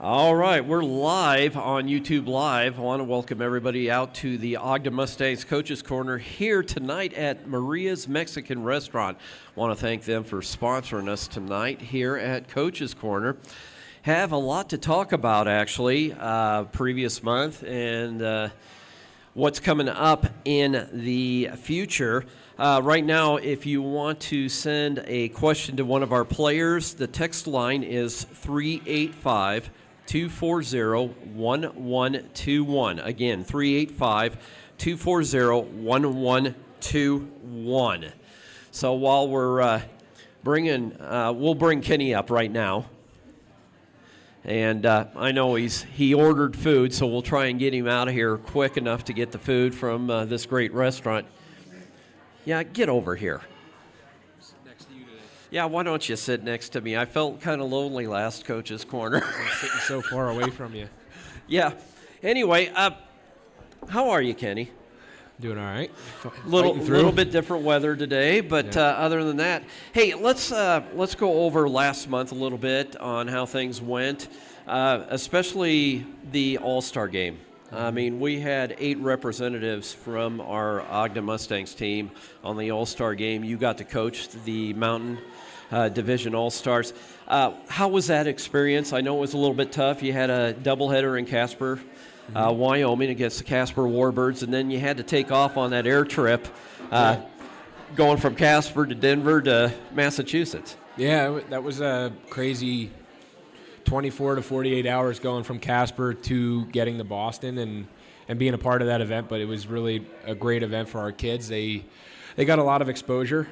All right, we're live on YouTube Live. I want to welcome everybody out to the Ogden Mustangs Coaches Corner here tonight at Maria's Mexican Restaurant. I want to thank them for sponsoring us tonight here at Coaches Corner. Have a lot to talk about, actually, previous month and what's coming up in the future. Right now, if you want to send a question to one of our players, the text line is 385-240-1121. Again, 385-240-1121. So while we're we'll bring Kenny up right now. And I know he ordered food, so we'll try and get him out of here quick enough to get the food from this great restaurant. Yeah, get over here. Sit next to you today. Yeah, why don't you sit next to me? I felt kind of lonely last Coach's Corner. I'm sitting so far away from you. Yeah. Anyway, how are you, Kenny? Doing all right. Little bit different weather today, but other than that, hey, let's go over last month a little bit on how things went, especially the All-Star game. I mean, we had 8 representatives from our Ogden Mustangs team on the All-Star game. You got to coach the Mountain Division All-Stars. How was that experience? I know it was a little bit tough. You had a doubleheader in Casper, Wyoming against the Casper Warbirds, and then you had to take off on that air trip going from Casper to Denver to Massachusetts. Yeah, that was a crazy 24 to 48 hours going from Casper to getting to Boston and being a part of that event, but it was really a great event for our kids. They got a lot of exposure.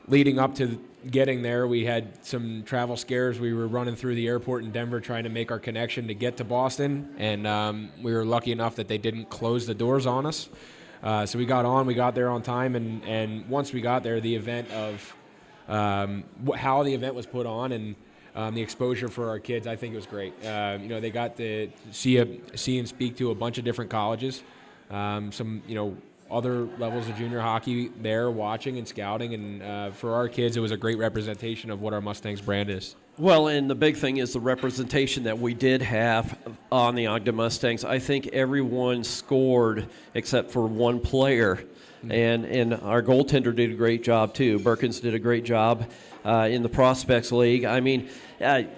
Leading up to getting there, we had some travel scares. We were running through the airport in Denver trying to make our connection to get to Boston, and we were lucky enough that they didn't close the doors on us. So we got there on time, and once we got there, the event of how the event was put on and the exposure for our kids, I think it was great. They got to see and speak to a bunch of different colleges, some other levels of junior hockey there watching and scouting, and for our kids, it was a great representation of what our Mustangs brand is. Well, and the big thing is the representation that we did have on the Ogden Mustangs. I think everyone scored except for one player. And our goaltender did a great job, too. Berkins did a great job in the Prospects League. I mean, like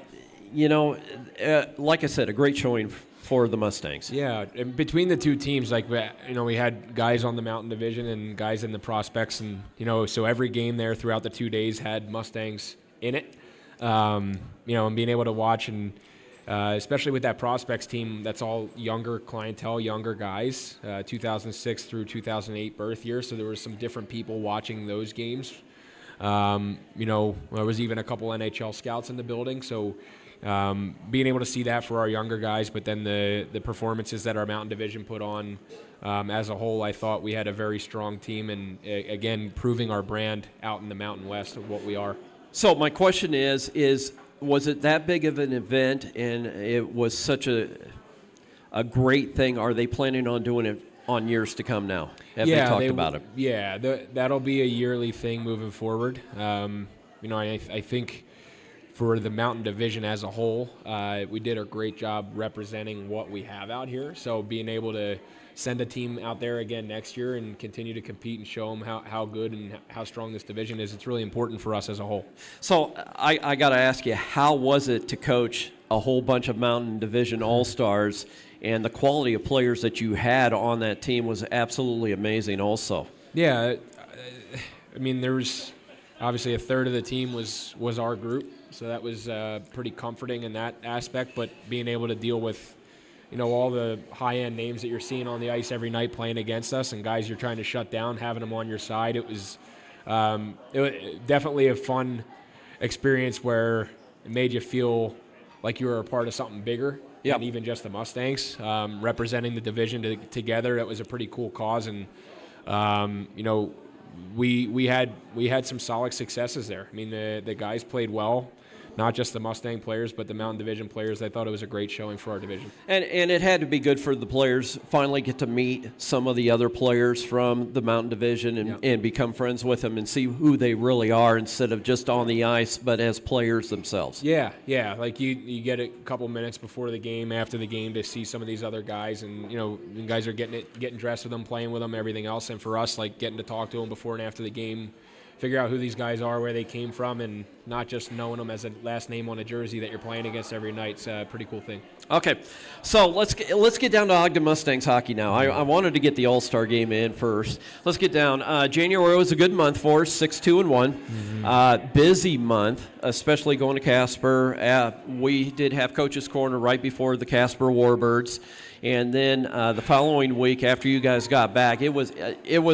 I said, a great showing for the Mustangs. Yeah, and between the two teams, we had guys on the Mountain Division and guys in the Prospects, and, so every game there throughout the 2 days had Mustangs in it. And being able to watch and especially with that Prospects team, that's all younger clientele, younger guys, 2006 through 2008 birth year. So there were some different people watching those games. There was even a couple NHL scouts in the building. So being able to see that for our younger guys, but then the performances that our Mountain Division put on as a whole, I thought we had a very strong team and, again, proving our brand out in the Mountain West of what we are. So my question is was it that big of an event and it was such a great thing? Are they planning on doing it on years to come now? Have they talked about it? Yeah, that'll be a yearly thing moving forward. I think for the Mountain Division as a whole, we did a great job representing what we have out here. So being able to send a team out there again next year and continue to compete and show them how good and how strong this division is, it's really important for us as a whole. So I got to ask you, how was it to coach a whole bunch of Mountain Division All-Stars, and the quality of players that you had on that team was absolutely amazing also? Yeah, I mean, there was obviously a third of the team was our group, so that was pretty comforting in that aspect, but being able to deal with all the high-end names that you're seeing on the ice every night playing against us and guys you're trying to shut down, having them on your side. It was definitely a fun experience where it made you feel like you were a part of something bigger than even just the Mustangs. Representing the division together, that was a pretty cool cause. And, we had some solid successes there. I mean, the guys played well. not just the Mustang players, but the Mountain Division players. I thought it was a great showing for our division. And it had to be good for the players finally get to meet some of the other players from the Mountain Division and become friends with them and see who they really are instead of just on the ice, but as players themselves. Yeah. Like you get a couple minutes before the game, after the game, to see some of these other guys, and guys are getting dressed with them, playing with them, everything else. And for us, like getting to talk to them before and after the game, figure out who these guys are, where they came from, and not just knowing them as a last name on a jersey that you're playing against every night. It's a pretty cool thing. Okay, so let's get down to Ogden Mustangs hockey now. I wanted to get the All-Star game in first. Let's get down. January was a good month for us, 6-2-1. Mm-hmm. Busy month, especially going to Casper. We did have Coach's Corner right before the Casper Warbirds. And then the following week, after you guys got back, it was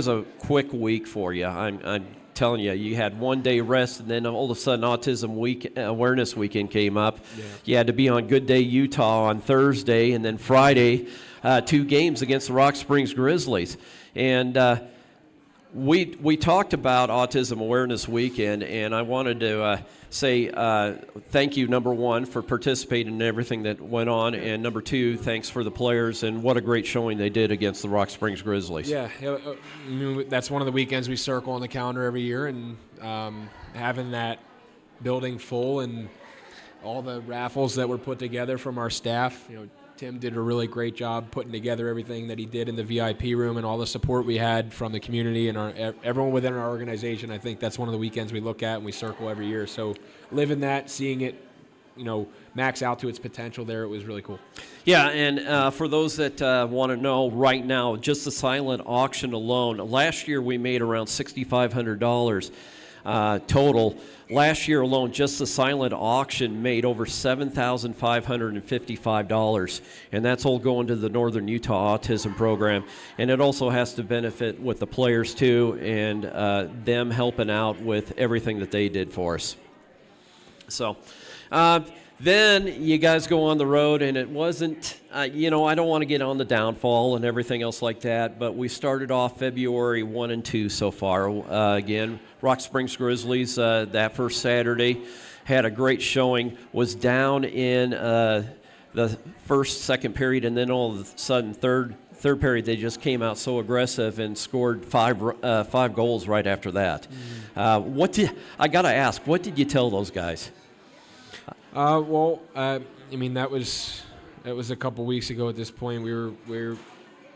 a quick week for you. I'm telling you, you had 1 day rest, and then all of a sudden Autism Week Awareness Weekend came up. Yeah. You had to be on Good Day Utah on Thursday, and then Friday, 2 games against the Rock Springs Grizzlies. And we talked about Autism Awareness Weekend, and I wanted to say thank you, number one, for participating in everything that went on, and number two, thanks for the players, and what a great showing they did against the Rock Springs Grizzlies. Yeah, that's one of the weekends we circle on the calendar every year, and having that building full and all the raffles that were put together from our staff, Tim did a really great job putting together everything that he did in the VIP room, and all the support we had from the community and everyone within our organization. I think that's one of the weekends we look at and we circle every year. So living that, seeing it, max out to its potential there, it was really cool. Yeah, and for those that want to know right now, just the silent auction alone, last year we made around $6,500 total. Last year alone, just the silent auction made over $7,555, and that's all going to the Northern Utah Autism Program. And it also has to benefit with the players too, and them helping out with everything that they did for us. So then you guys go on the road, and it wasn't, I don't want to get on the downfall and everything else like that, but we started off February 1 and 2 so far. Again, Rock Springs Grizzlies that first Saturday had a great showing, was down in the first, second period, and then all of a sudden third period they just came out so aggressive and scored five goals right after that. I got to ask, what did you tell those guys? That was a couple weeks ago at this point. We were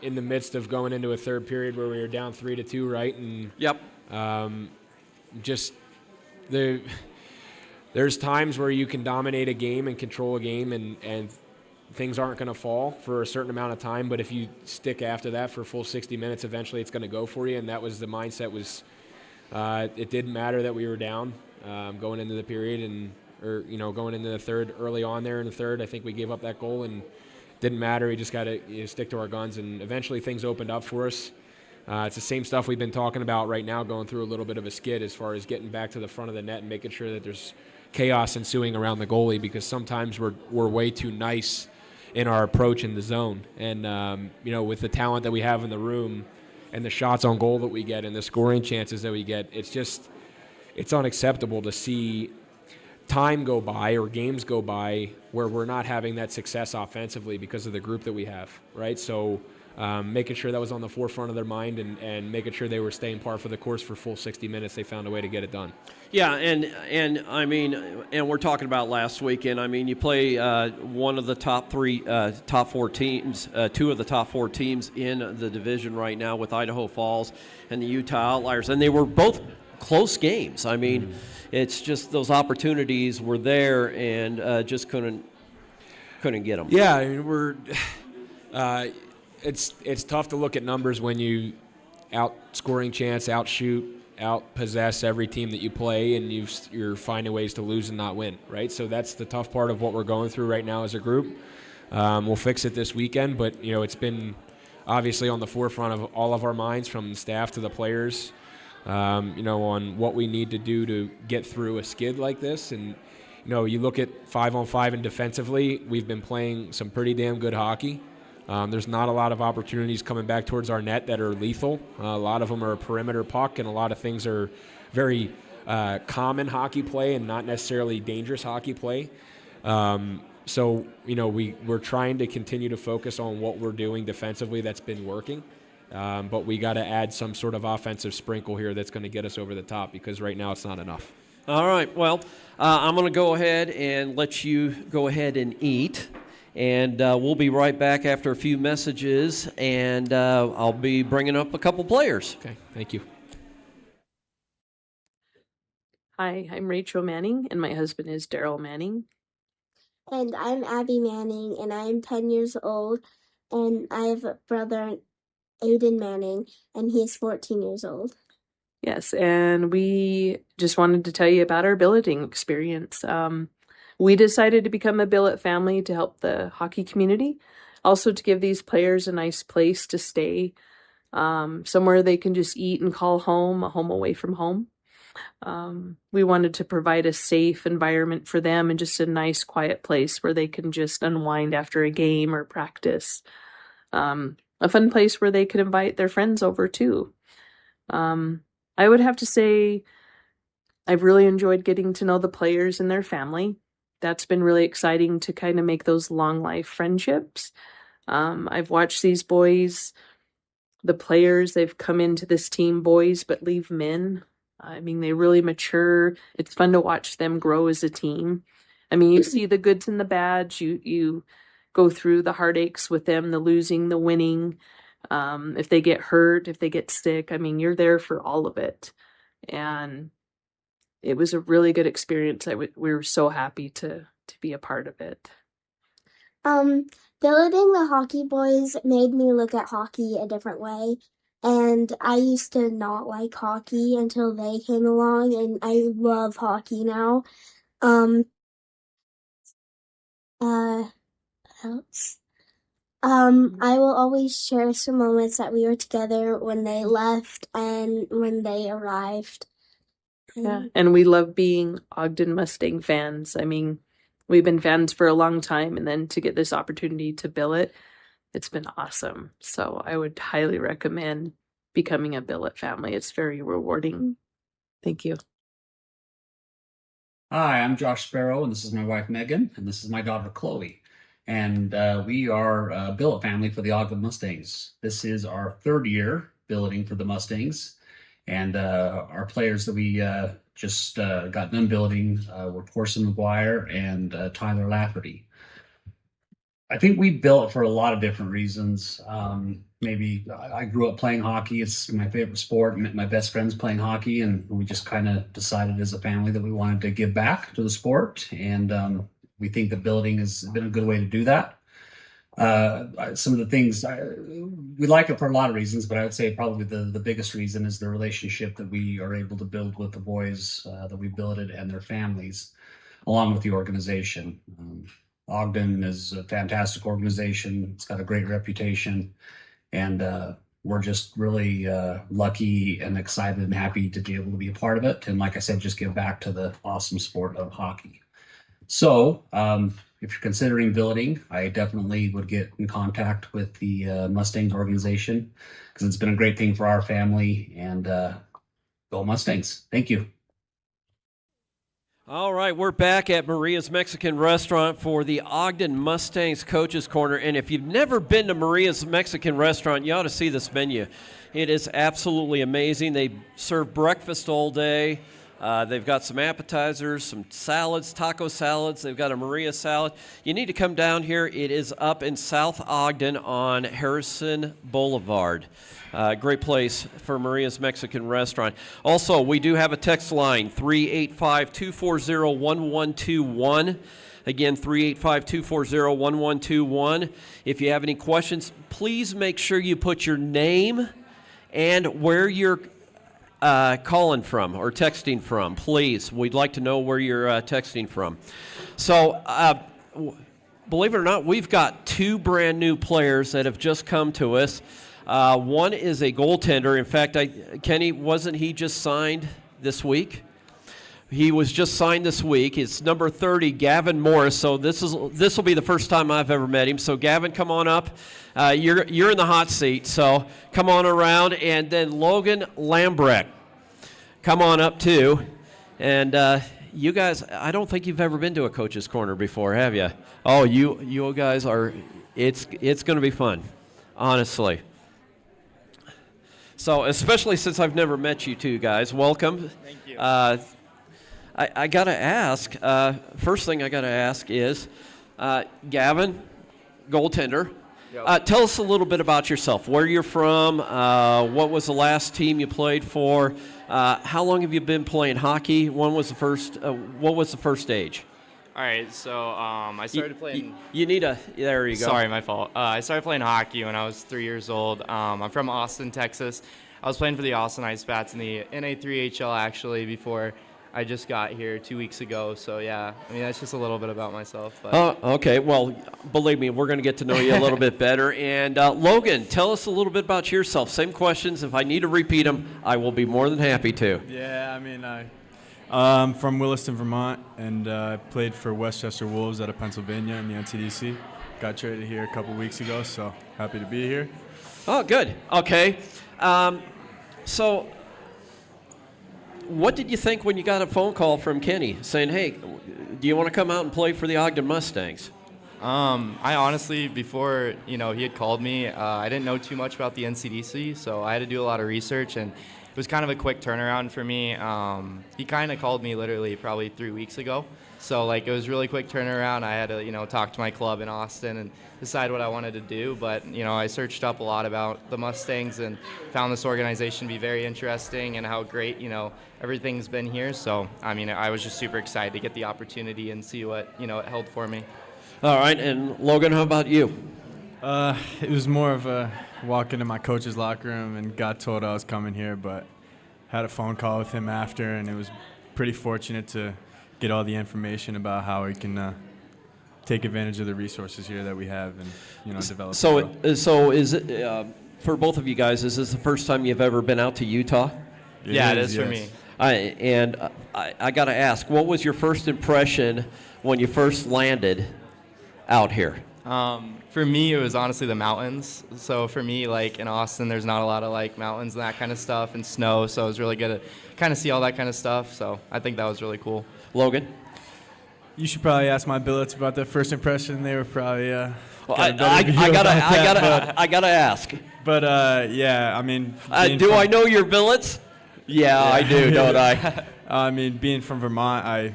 in the midst of going into a third period where we were down 3-2, right? And yep. There's times where you can dominate a game and control a game, and things aren't going to fall for a certain amount of time. But if you stick after that for a full 60 minutes, eventually it's going to go for you. And that was the mindset. It didn't matter that we were down going into the period going into the third, early on there in the third. I think we gave up that goal, and it didn't matter. We just got to stick to our guns, and eventually things opened up for us. It's the same stuff we've been talking about right now, going through a little bit of a skid as far as getting back to the front of the net and making sure that there's chaos ensuing around the goalie, because sometimes we're way too nice in our approach in the zone. And, with the talent that we have in the room and the shots on goal that we get and the scoring chances that we get, it's unacceptable to see time go by or games go by where we're not having that success offensively because of the group that we have, right? So making sure that was on the forefront of their mind and making sure they were staying par for the course for full 60 minutes, they found a way to get it done. Yeah, and we're talking about last weekend. You play one of the top four teams, two of the top four teams in the division right now with Idaho Falls and the Utah Outliers, and they were both close games. It's just those opportunities were there and just couldn't get them. Yeah, it's tough to look at numbers when you outscoring chance, outshoot, outpossess every team that you play, and you're finding ways to lose and not win, right? So that's the tough part of what we're going through right now as a group. We'll fix it this weekend, but it's been obviously on the forefront of all of our minds, from the staff to the players. On what we need to do to get through a skid like this. And, you look at 5-on-5 and defensively, we've been playing some pretty damn good hockey. There's not a lot of opportunities coming back towards our net that are lethal. A lot of them are a perimeter puck, and a lot of things are very common hockey play and not necessarily dangerous hockey play. So, we're trying to continue to focus on what we're doing defensively that's been working. But we got to add some sort of offensive sprinkle here that's going to get us over the top, because right now it's not enough. All right. Well, I'm going to go ahead and let you go ahead and eat. And we'll be right back after a few messages, and I'll be bringing up a couple players. Okay, thank you. Hi, I'm Rachel Manning, and my husband is Daryl Manning. And I'm Abby Manning, and I'm 10 years old, and I have a brother, Ogden Manning, and he is 14 years old. Yes, and we just wanted to tell you about our billeting experience. We decided to become a billet family to help the hockey community, also to give these players a nice place to stay, somewhere they can just eat and call home, a home away from home. We wanted to provide a safe environment for them and just a nice, quiet place where they can just unwind after a game or practice. A fun place where they could invite their friends over too. I would have to say I've really enjoyed getting to know the players and their family. That's been really exciting to kind of make those long life friendships. I've watched these boys, the players, they've come into this team boys but leave men. I mean, they really mature. It's fun to watch them grow as a team. I mean, you see the goods and the bads. You go through the heartaches with them, the losing, the winning. If they get hurt, if they get sick, I mean, you're there for all of it. And it was a really good experience. We were so happy to be a part of it. Billeting the hockey boys made me look at hockey a different way. And I used to not like hockey until they came along, and I love hockey now. What else? I will always cherish the moments that we were together when they left and when they arrived. Yeah, and we love being Ogden Mustang fans. I mean, we've been fans for a long time, and then to get this opportunity to billet, it's been awesome. So I would highly recommend becoming a billet family. It's very rewarding. Thank you. Hi, I'm Josh Sparrow, and this is my wife Megan, and this is my daughter Chloe. And we are a billet family for the Ogden Mustangs. This is our third year billeting for the Mustangs. And our players that we just got done billeting were Corson McGuire and Tyler Lafferty. I think we billet for a lot of different reasons. Maybe I grew up playing hockey. It's my favorite sport. I met my best friends playing hockey, and we just kind of decided as a family that we wanted to give back to the sport. And we think that billeting has been a good way to do that. Some of the things we like it for a lot of reasons, but I would say probably the biggest reason is the relationship that we are able to build with the boys that we billeted and their families, along with the organization. Ogden is a fantastic organization. It's got a great reputation, and we're just really lucky and excited and happy to be able to be a part of it. And like I said, just give back to the awesome sport of hockey. So if you're considering billeting, I definitely would get in contact with the Mustangs organization, because it's been a great thing for our family. And go Mustangs. Thank you. All right, we're back at Maria's Mexican Restaurant for the Ogden Mustangs Coaches Corner. And if you've never been to Maria's Mexican Restaurant, you ought to see this menu. It is absolutely amazing. They serve breakfast all day. They've got some appetizers, some salads, taco salads. They've got a Maria salad. You need to come down here. It is up in South Ogden on Harrison Boulevard. Great place for Maria's Mexican Restaurant. Also, we do have a text line, 385-240-1121. Again, 385-240-1121. If you have any questions, please make sure you put your name and where you're calling from or texting from, please. We'd like to know where you're texting from. So, believe it or not, we've got two brand new players that have just come to us. One is a goaltender. In fact, Kenny, wasn't he just signed this week? He was just signed this week. It's number 30, Gavin Morris. So this will be the first time I've ever met him. So Gavin, come on up. You're in the hot seat. So come on around. And then Logan Lambrecht, come on up too. And you guys, I don't think you've ever been to a coach's corner before, have you? Oh, you guys are. It's going to be fun, honestly. So, especially since I've never met you two guys, welcome. Thank you. I got to ask, first thing I got to ask is, Gavin, goaltender, tell us a little bit about yourself, where you're from, what was the last team you played for, how long have you been playing hockey, what was the first age? All right, so I started playing. There you go. Sorry, my fault. I started playing hockey when I was 3 years old. I'm from Austin, Texas. I was playing for the Austin Ice Bats in the NA3HL actually before I just got here 2 weeks ago. So yeah, I mean that's just a little bit about myself. But. Oh, okay. Well, believe me, we're going to get to know you a little bit better. And Logan, tell us a little bit about yourself. Same questions. If I need to repeat them, I will be more than happy to. Yeah, I mean, I'm from Williston, Vermont, and played for Westchester Wolves out of Pennsylvania in the NCDC. Got traded here a couple weeks ago, so happy to be here. Oh, good. Okay. So what did you think when you got a phone call from Kenny saying, hey, do you want to come out and play for the Ogden Mustangs? I honestly, before he had called me, I didn't know too much about the NCDC, so I had to do a lot of research, and it was kind of a quick turnaround for me. He kind of called me literally probably 3 weeks ago, so like it was really quick turnaround. I had to talk to my club in Austin and decide what I wanted to do, but I searched up a lot about the Mustangs and found this organization to be very interesting and how great everything's been here. So I mean, I was just super excited to get the opportunity and see what it held for me. All right, and Logan, how about you? It was more of a walk into my coach's locker room and got told I was coming here, but had a phone call with him after, and it was pretty fortunate to get all the information about how we can take advantage of the resources here that we have and develop. So is it for both of you guys? Is this the first time you've ever been out to Utah? It is for me. I got to ask, what was your first impression when you first landed out here? For me, it was honestly the mountains. So for me, like in Austin, there's not a lot of like mountains and that kind of stuff and snow. So it was really good to kind of see all that kind of stuff. So I think that was really cool. Logan? You should probably ask my billets about the first impression. They were probably. Well, I gotta ask. But yeah, I mean. I know your billets? Yeah, I do, don't I? I mean, being from Vermont, I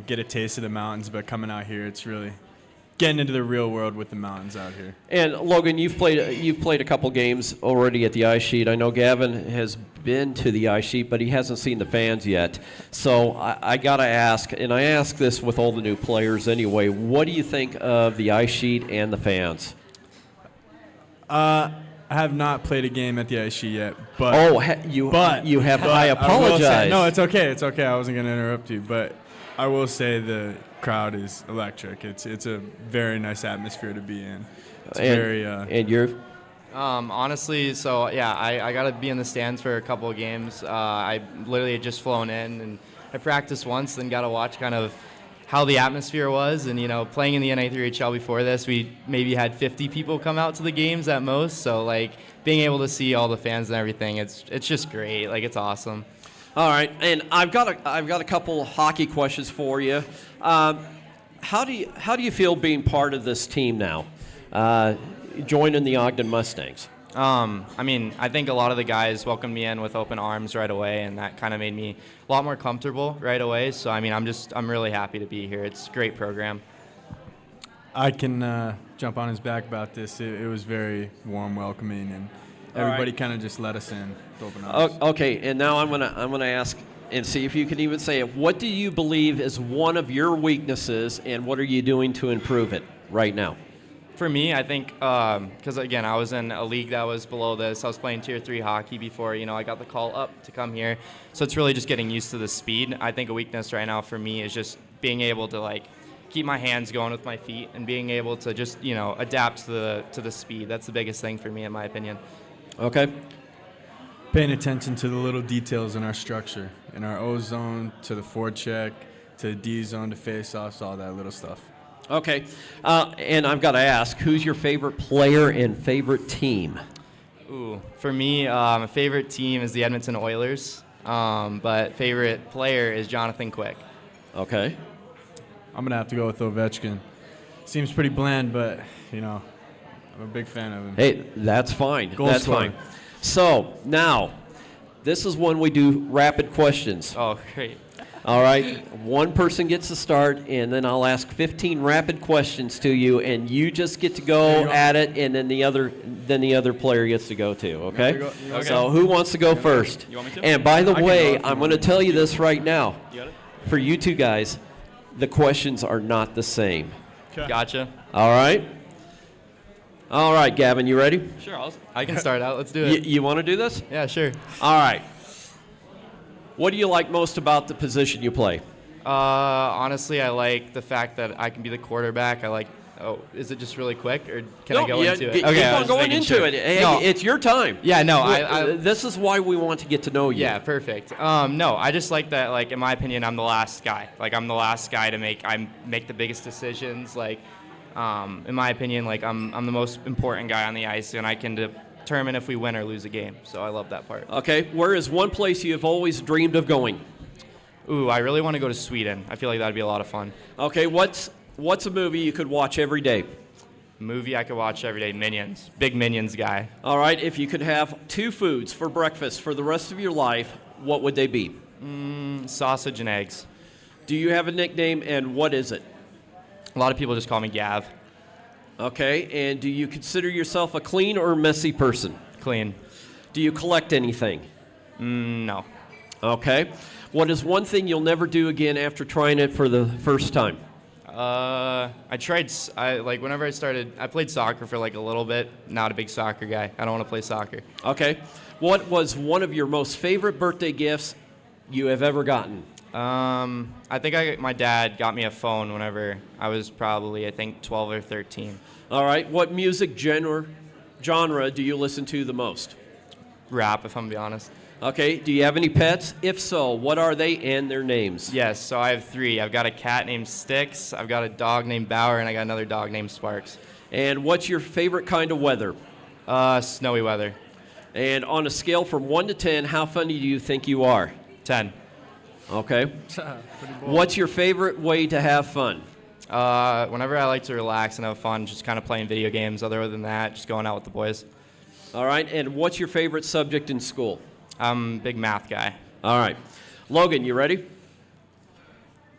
get a taste of the mountains, but coming out here, it's really getting into the real world with the mountains out here. And Logan, you've played a couple games already at the ice sheet. I know Gavin has been to the ice sheet, but he hasn't seen the fans yet. So I gotta ask, and I ask this with all the new players anyway, what do you think of the ice sheet and the fans? I have not played a game at the ice sheet yet, but you have. I apologize. No, it's okay. It's okay. I wasn't going to interrupt you, but I will say the crowd is electric. It's a very nice atmosphere to be in. It's and you're. Honestly, so yeah, I got to be in the stands for a couple of games. I literally had just flown in and I practiced once, then got to watch kind of how the atmosphere was. And playing in the NA3HL before this, we maybe had 50 people come out to the games at most. So like being able to see all the fans and everything, it's just great. Like it's awesome. All right, and I've got a couple hockey questions for you. How do you feel being part of this team now, joining the Ogden Mustangs? I mean, I think a lot of the guys welcomed me in with open arms right away, and that kind of made me a lot more comfortable right away. So I mean, I'm really happy to be here. It's a great program. I can jump on his back about this. It was very warm, welcoming, and everybody kind of just let us in with open arms. Okay, and now I'm gonna ask and see if you can even say it. What do you believe is one of your weaknesses, and what are you doing to improve it right now? For me, I think, because again, I was in a league that was below this. I was playing Tier 3 hockey before, I got the call up to come here. So it's really just getting used to the speed. I think a weakness right now for me is just being able to, keep my hands going with my feet and being able to just, adapt to the speed. That's the biggest thing for me, in my opinion. Okay. Paying attention to the little details in our structure, in our O zone, to the forecheck, to the D zone, to face-offs, all that little stuff. Okay, and I've got to ask, who's your favorite player and favorite team? Ooh, for me, my favorite team is the Edmonton Oilers. but favorite player is Jonathan Quick. Okay. I'm gonna have to go with Ovechkin. Seems pretty bland, but I'm a big fan of him. Hey, that's fine. Goal That's scorer. fine. So now, this is when we do rapid questions. Oh, great. All right, one person gets to start, and then I'll ask 15 rapid questions to you, and you just get to go at it, and then the other player gets to go too. Okay? Okay. So who wants to go first? You want me to? And by the I can way, go if you I'm want. going to tell you this right now. You got it? For you two guys, the questions are not the same. Gotcha. All right? All right, Gavin, you ready? Sure, I can start out. Let's do it. You want to do this? Yeah, sure. All right. What do you like most about the position you play? Honestly, I like the fact that I can be the quarterback. Oh, is it just really quick, or can I go into it? Keep I was on just going making into sure. it. Hey, No. it's your time. Yeah, no, This is why we want to get to know you. Yeah, perfect. No, I just like that. Like in my opinion, I'm the last guy. Like I'm the last guy to make the biggest decisions. Like, in my opinion, like I'm the most important guy on the ice, and I can determine if we win or lose a game. So I love that part. Okay. Where is one place you have always dreamed of going? Ooh, I really want to go to Sweden. I feel like that'd be a lot of fun. Okay. What's a movie you could watch every day? Movie I could watch every day. Minions. Big Minions guy. All right. If you could have two foods for breakfast for the rest of your life, what would they be? Sausage and eggs. Do you have a nickname, and what is it? A lot of people just call me Gav. Okay. And do you consider yourself a clean or messy person? Clean. Do you collect anything? No. Okay. What is one thing you'll never do again after trying it for the first time? Whenever I started, I played soccer for like a little bit. Not a big soccer guy. I don't want to play soccer. Okay. What was one of your most favorite birthday gifts you have ever gotten? I think my dad got me a phone whenever I was probably, 12 or 13. All right. What music genre do you listen to the most? Rap, if I'm gonna be honest. Okay. Do you have any pets? If so, what are they and their names? Yes, so I have 3. I've got a cat named Sticks, I've got a dog named Bauer, and I got another dog named Sparks. And what's your favorite kind of weather? Snowy weather. And on a scale from 1 to 10, how funny do you think you are? 10. Okay. What's your favorite way to have fun? Whenever I like to relax and have fun, just kind of playing video games. Other than that, just going out with the boys. All right. And what's your favorite subject in school? I'm a big math guy. All right. Logan, you ready?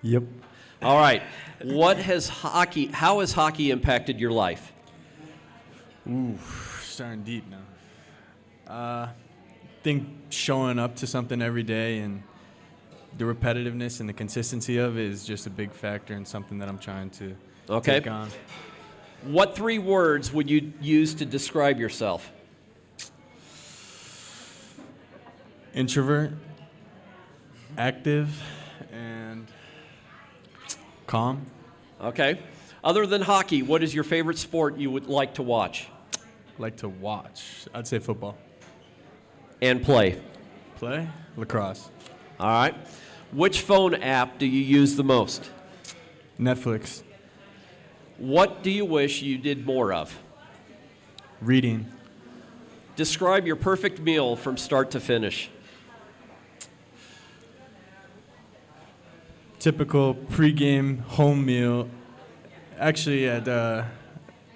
Yep. All right. How has hockey impacted your life? Ooh, starting deep now. I think showing up to something every day and the repetitiveness and the consistency of it is just a big factor and something that I'm trying to take on. What 3 words would you use to describe yourself? Introvert, active, and calm. Okay. Other than hockey, what is your favorite sport you would like to watch Like to watch. I'd say football. and play? Play? Lacrosse. All right. Which phone app do you use the most? Netflix. What do you wish you did more of? Reading. Describe your perfect meal from start to finish. Typical pregame home meal. Actually, at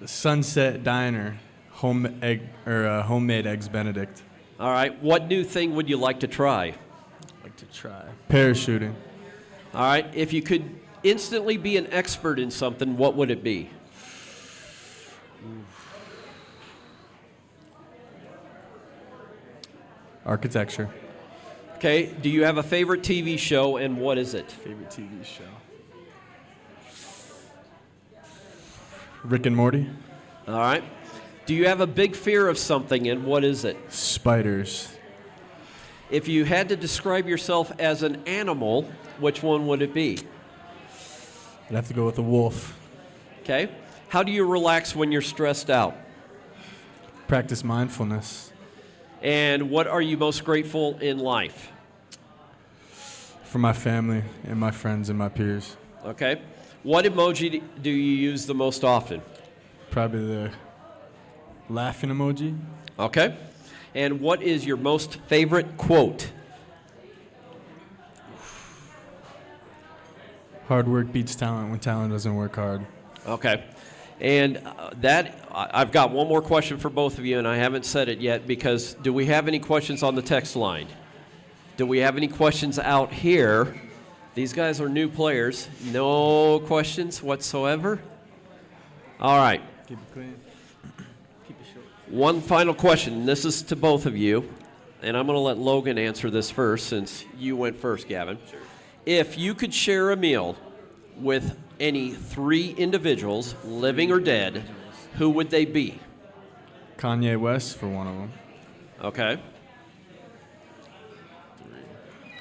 Sunset Diner, homemade eggs Benedict. All right. What new thing would you like to try? Like to try parachuting. All right. If you could instantly be an expert in something, what would it be? Architecture. Okay. Do you have a favorite TV show, and what is it? Favorite TV show. Rick and Morty. All right. Do you have a big fear of something, and what is it? Spiders. If you had to describe yourself as an animal, which one would it be? I'd have to go with a wolf. Okay. How do you relax when you're stressed out? Practice mindfulness. And what are you most grateful in life? For my family and my friends and my peers. Okay. What emoji do you use the most often? Probably the laughing emoji. Okay. And what is your most favorite quote? Hard work beats talent when talent doesn't work hard. Okay. And I've got one more question for both of you, and I haven't said it yet because do we have any questions on the text line? Do we have any questions out here? These guys are new players. No questions whatsoever? All right. Keep it clean. Keep it short. One final question. This is to both of you, and I'm going to let Logan answer this first since you went first, Gavin. Sure. If you could share a meal with any 3 individuals, living or dead, who would they be? Kanye West for one of them. Okay.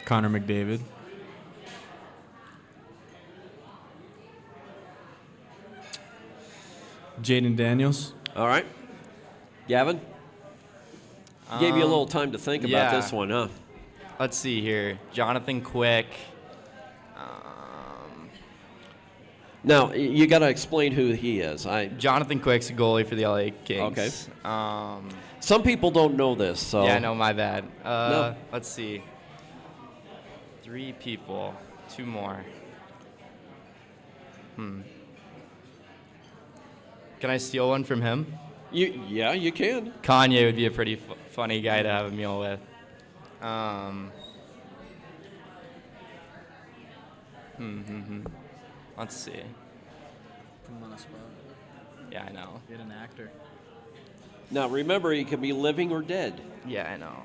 Connor McDavid. Jaden Daniels. All right. Gavin? Gave you a little time to think about this one, huh? Let's see here. Jonathan Quick. Now, you got to explain who he is. Jonathan Quick's a goalie for the LA Kings. Okay. Some people don't know this, so. Yeah, no, my bad. No. Let's see. 3 people. 2 more. Can I steal one from him? Yeah, you can. Kanye would be a pretty funny guy to have a meal with. Let's see. Put him on the spot. Yeah, I know. Get an actor. Now, remember, he can be living or dead. Yeah, I know.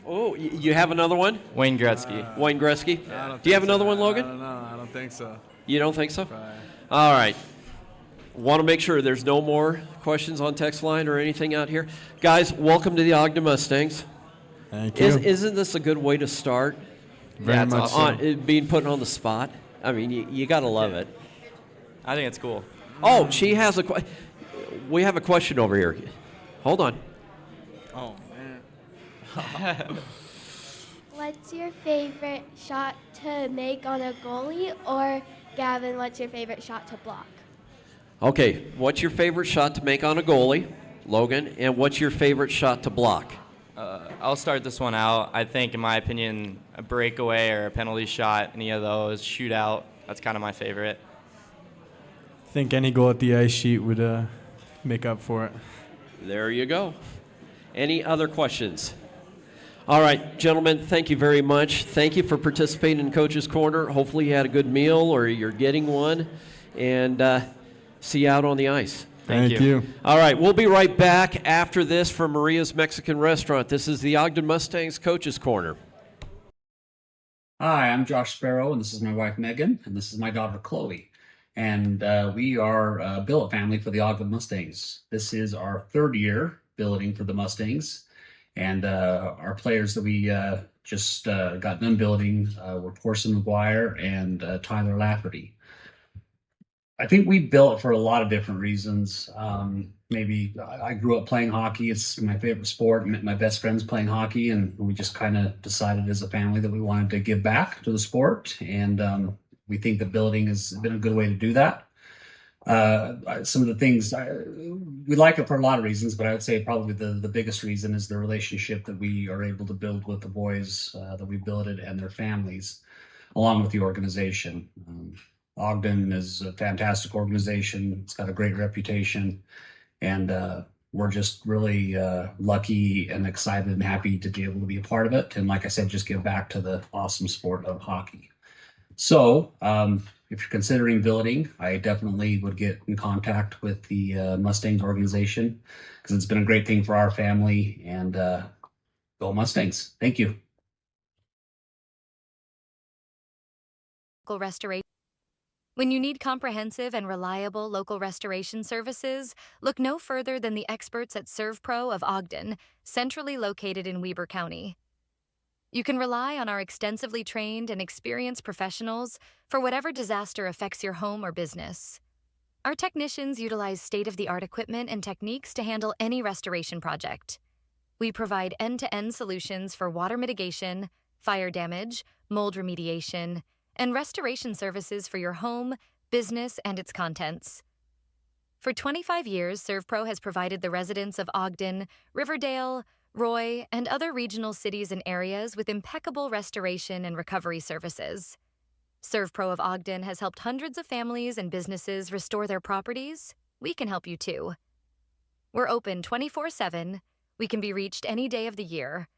Oh, you have another one? Wayne Gretzky. Wayne Gretzky? Do you have another one, Logan? I don't know. I don't think so. You don't think so? Probably. All right. Want to make sure there's no more questions on text line or anything out here. Guys, welcome to the Ogden Mustangs. Thank you. Isn't this a good way to start? Very much awesome. so. Being put on the spot? I mean, you got to love it. I think it's cool. Oh, she has a question. We have a question over here. Hold on. Oh, man. What's your favorite shot to make on a goalie? Or, Gavin, what's your favorite shot to block? Okay, what's your favorite shot to make on a goalie, Logan? And what's your favorite shot to block? I'll start this one out. I think, in my opinion, a breakaway or a penalty shot, any of those, shootout, that's kind of my favorite. I think any goal at the ice sheet would make up for it. There you go. Any other questions? All right, gentlemen, thank you very much. Thank you for participating in Coach's Corner. Hopefully you had a good meal or you're getting one. And see you out on the ice. Thank you. All right, we'll be right back after this from Maria's Mexican Restaurant. This is the Ogden Mustangs Coach's Corner. Hi, I'm Josh Sparrow, and this is my wife Megan, and this is my daughter Chloe. And we are a billet family for the Ogden Mustangs. This is our 3rd year billeting for the Mustangs. And our players that we just got done billeting were Corson McGuire and Tyler Lafferty. I think we built for a lot of different reasons. Maybe I grew up playing hockey. It's my favorite sport. Met my best friends playing hockey, and we just kind of decided as a family that we wanted to give back to the sport. And we think that billeting has been a good way to do that. Some of the things, we like it for a lot of reasons, but I would say probably the biggest reason is the relationship that we are able to build with the boys that we billeted and their families, along with the organization. Ogden is a fantastic organization. It's got a great reputation, and we're just really lucky and excited and happy to be able to be a part of it. And like I said, just give back to the awesome sport of hockey. So if you're considering billeting, I definitely would get in contact with the Mustangs organization because it's been a great thing for our family. And go Mustangs. Thank you. Restoration. When you need comprehensive and reliable local restoration services, look no further than the experts at ServPro of Ogden, centrally located in Weber County. You can rely on our extensively trained and experienced professionals for whatever disaster affects your home or business. Our technicians utilize state-of-the-art equipment and techniques to handle any restoration project. We provide end-to-end solutions for water mitigation, fire damage, mold remediation, and restoration services for your home, business, and its contents. For 25 years, ServPro has provided the residents of Ogden, Riverdale, Roy, and other regional cities and areas with impeccable restoration and recovery services. ServPro of Ogden has helped hundreds of families and businesses restore their properties. We can help you too. We're open 24/7. We can be reached any day of the year.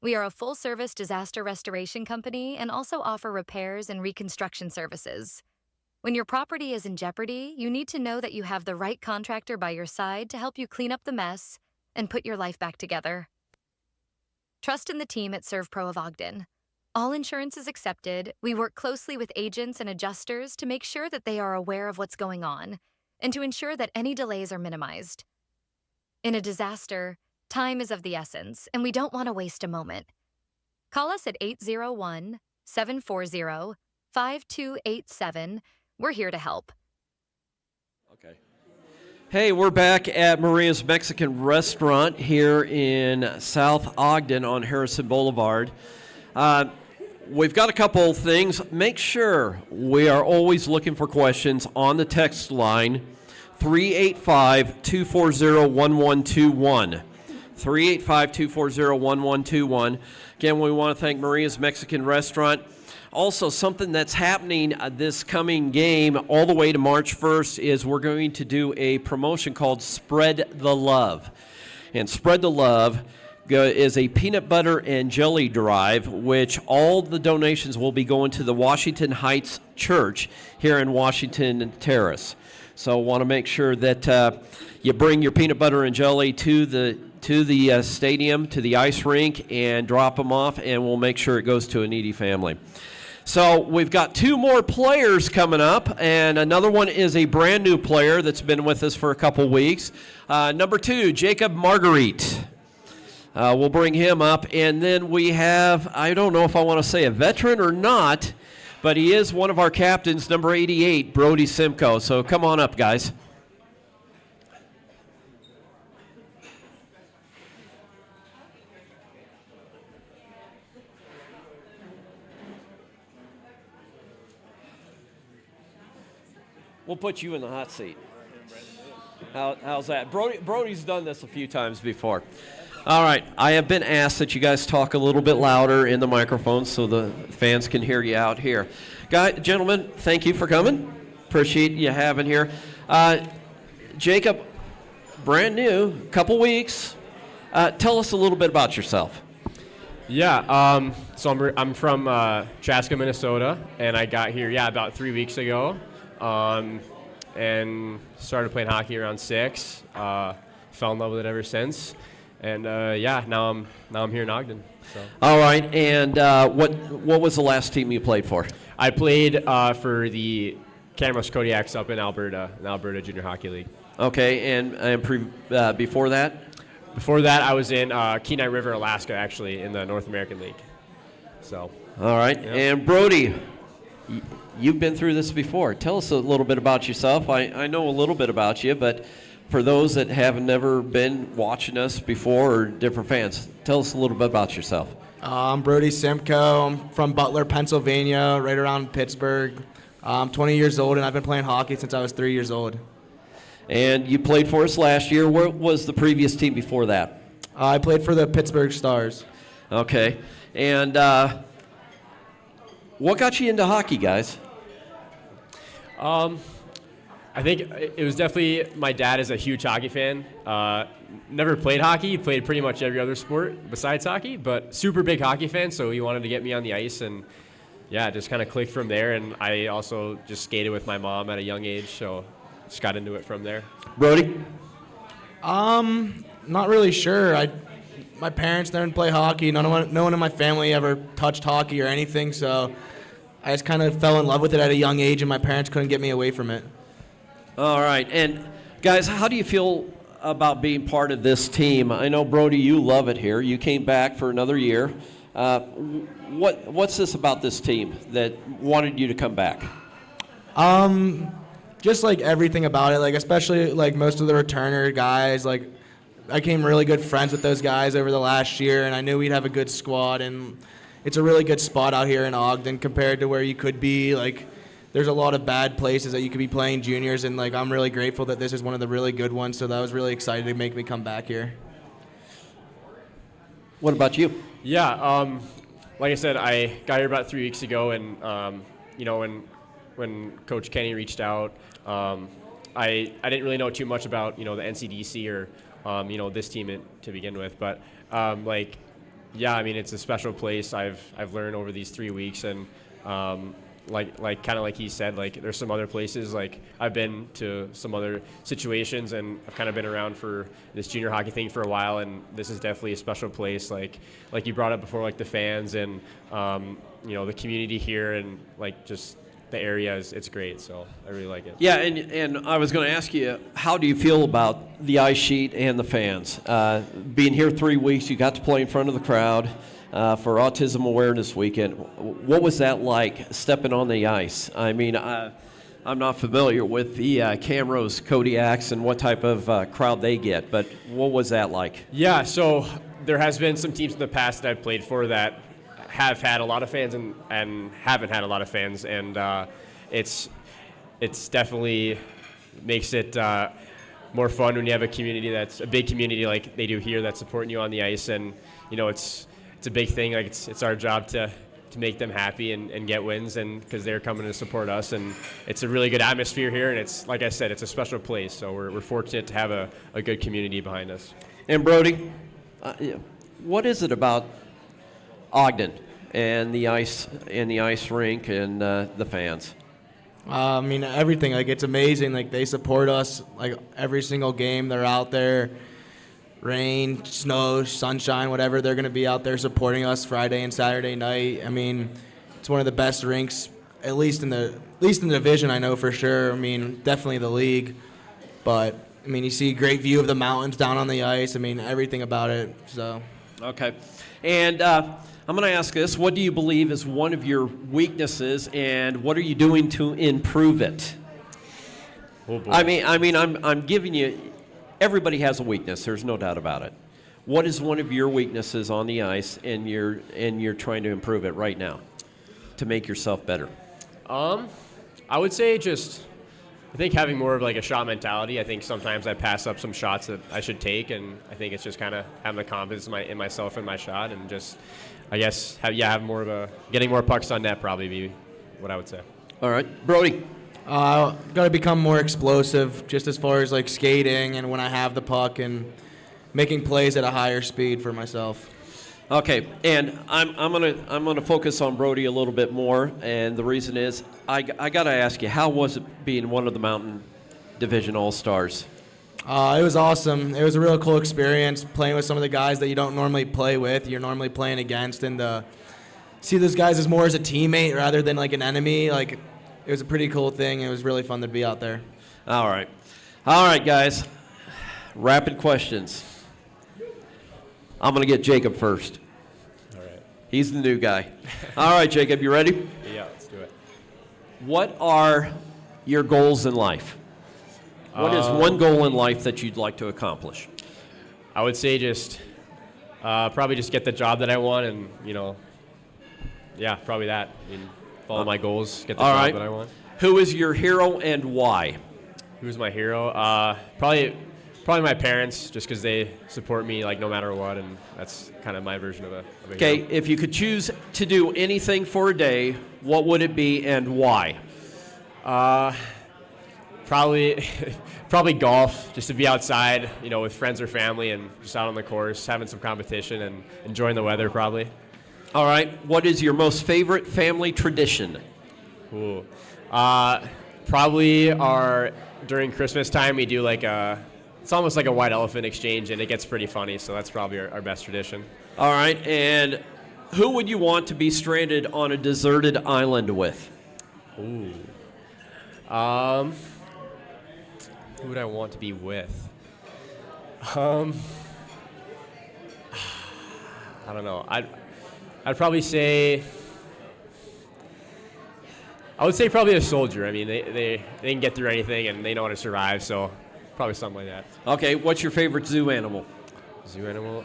We are a full-service disaster restoration company and also offer repairs and reconstruction services. When your property is in jeopardy, you need to know that you have the right contractor by your side to help you clean up the mess and put your life back together. Trust in the team at ServPro of Ogden. All insurance is accepted. We work closely with agents and adjusters to make sure that they are aware of what's going on and to ensure that any delays are minimized. In a disaster, time is of the essence, and we don't want to waste a moment. Call us at 801-740-5287. We're here to help. Okay. Hey, we're back at Maria's Mexican Restaurant here in South Ogden on Harrison Boulevard. We've got a couple things. Make sure we are always looking for questions on the text line, 385-240-1121. 385-240-1121. Again, we want to thank Maria's Mexican Restaurant. Also, something that's happening this coming game all the way to March 1st is we're going to do a promotion called Spread the Love. And Spread the Love is a peanut butter and jelly drive, which all the donations will be going to the Washington Heights Church here in Washington Terrace. So I want to make sure that you bring your peanut butter and jelly to the stadium, to the ice rink, and drop them off, and we'll make sure it goes to a needy family. So we've got two more players coming up, and another one is a brand new player that's been with us for a couple weeks. Number 2, Jacob Marguerite. We'll bring him up, and then we have, I don't know if I want to say a veteran or not, but he is one of our captains, number 88, Brody Simcoe. So come on up, guys. We'll put you in the hot seat. How's that? Brody's done this a few times before. All right. I have been asked that you guys talk a little bit louder in the microphone so the fans can hear you out here. Gentlemen, thank you for coming. Appreciate you having here. Jacob, brand new, couple weeks. Tell us a little bit about yourself. Yeah, so I'm from Chaska, Minnesota, and I got here, about 3 weeks ago, and started playing hockey around 6. Fell in love with it ever since, and now I'm here in Ogden. So. All right, and what was the last team you played for? I played for the Kamloops Kodiaks up in Alberta Junior Hockey League. Okay, and before that? Before that, I was in Kenai River, Alaska, actually, in the North American League. So. All right, yep. And Brody, you've been through this before. Tell us a little bit about yourself. I know a little bit about you, but for those that have never been watching us before or different fans, tell us a little bit about yourself. I'm Brody Simcoe. I'm from Butler, Pennsylvania, right around Pittsburgh. I'm 20 years old, and I've been playing hockey since I was 3 years old. And you played for us last year. Where was the previous team before that? I played for the Pittsburgh Stars. Okay. And what got you into hockey, guys? I think it was definitely my dad is a huge hockey fan. Never played hockey. He played pretty much every other sport besides hockey, but super big hockey fan, so he wanted to get me on the ice, and it just kind of clicked from there. And I also just skated with my mom at a young age, so just got into it from there. Brody? Not really sure. My parents didn't play hockey. No one in my family ever touched hockey or anything, so I just kind of fell in love with it at a young age, and my parents couldn't get me away from it. All right. And, guys, how do you feel about being part of this team? I know, Brody, you love it here. You came back for another year. What's this about this team that wanted you to come back? Just, everything about it, especially, most of the returner guys. I became really good friends with those guys over the last year, and I knew we'd have a good squad, and it's a really good spot out here in Ogden compared to where you could be. There's a lot of bad places that you could be playing juniors, and, I'm really grateful that this is one of the really good ones, so that was really excited to make me come back here. What about you? Yeah, like I said, I got here about 3 weeks ago, and, when Coach Kenny reached out, I didn't really know too much about the NCDC or this team to begin with, but yeah, I mean, it's a special place. I've learned over these 3 weeks, and like he said, there's some other places. I've been to some other situations, and I've kind of been around for this junior hockey thing for a while, and this is definitely a special place. Like you brought up before, the fans and the community here, and just the area it's great. So I really like it. Yeah, and I was going to ask you, how do you feel about the ice sheet and the fans? Being here 3 weeks, you got to play in front of the crowd for Autism Awareness Weekend. What was that like, stepping on the ice? I mean, I'm not familiar with the Camrose Kodiaks and what type of crowd they get, but what was that like? Yeah, so there has been some teams in the past that I've played for that have had a lot of fans and haven't had a lot of fans, and it's definitely makes it more fun when you have a community that's a big community like they do here that's supporting you on the ice, and it's a big thing. It's our job to make them happy and get wins, and because they're coming to support us, and it's a really good atmosphere here, and it's, like I said, it's a special place, so we're fortunate to have a good community behind us. And Brody, what is it about Ogden and the ice rink and the fans? I mean, everything. It's amazing. They support us. Every single game, they're out there. Rain, snow, sunshine, whatever. They're going to be out there supporting us Friday and Saturday night. I mean, it's one of the best rinks, at least in the division. I know for sure. I mean, definitely the league. But I mean, you see a great view of the mountains down on the ice. I mean, everything about it. So. Okay. And I'm going to ask this: what do you believe is one of your weaknesses, and what are you doing to improve it? Oh boy. I'm giving you. Everybody has a weakness. There's no doubt about it. What is one of your weaknesses on the ice, and you're trying to improve it right now to make yourself better? I would say I think having more of a shot mentality. I think sometimes I pass up some shots that I should take, and I think it's just kind of having the confidence in myself and my shot, and just, I guess, have more of getting more pucks on net probably be what I would say. All right, Brody. Got to become more explosive, just as far as skating and when I have the puck and making plays at a higher speed for myself. Okay, and I'm gonna focus on Brody a little bit more, and the reason is I gotta ask you, how was it being one of the Mountain Division All-Stars? It was awesome. It was a real cool experience playing with some of the guys that you don't normally play with. You're normally playing against, and see those guys as more as a teammate rather than an enemy. It was a pretty cool thing. It was really fun to be out there. All right, guys. Rapid questions. I'm going to get Jacob first. All right. He's the new guy. All right, Jacob, you ready? Yeah, let's do it. What are your goals in life? What is one goal in life that you'd like to accomplish? I would say probably just get the job that I want, and yeah, probably that. Follow my goals, get the job that I want. Who is your hero and why? Who's my hero? Probably my parents, just because they support me no matter what, and that's kind of my version of a Okay, hero. if you could choose to do anything for a day, what would it be and why? Probably golf, just to be outside, with friends or family, and just out on the course, having some competition and enjoying the weather probably. All right, what is your most favorite family tradition? Ooh. Probably during Christmas time, we do it's almost like a white elephant exchange, and it gets pretty funny, so that's probably our best tradition. All right, and who would you want to be stranded on a deserted island with? Ooh. Who would I want to be with? I don't know. I'd probably say, probably a soldier. I mean, they can get through anything, and they know how to survive, so probably something like that. Okay, what's your favorite zoo animal? Zoo animal?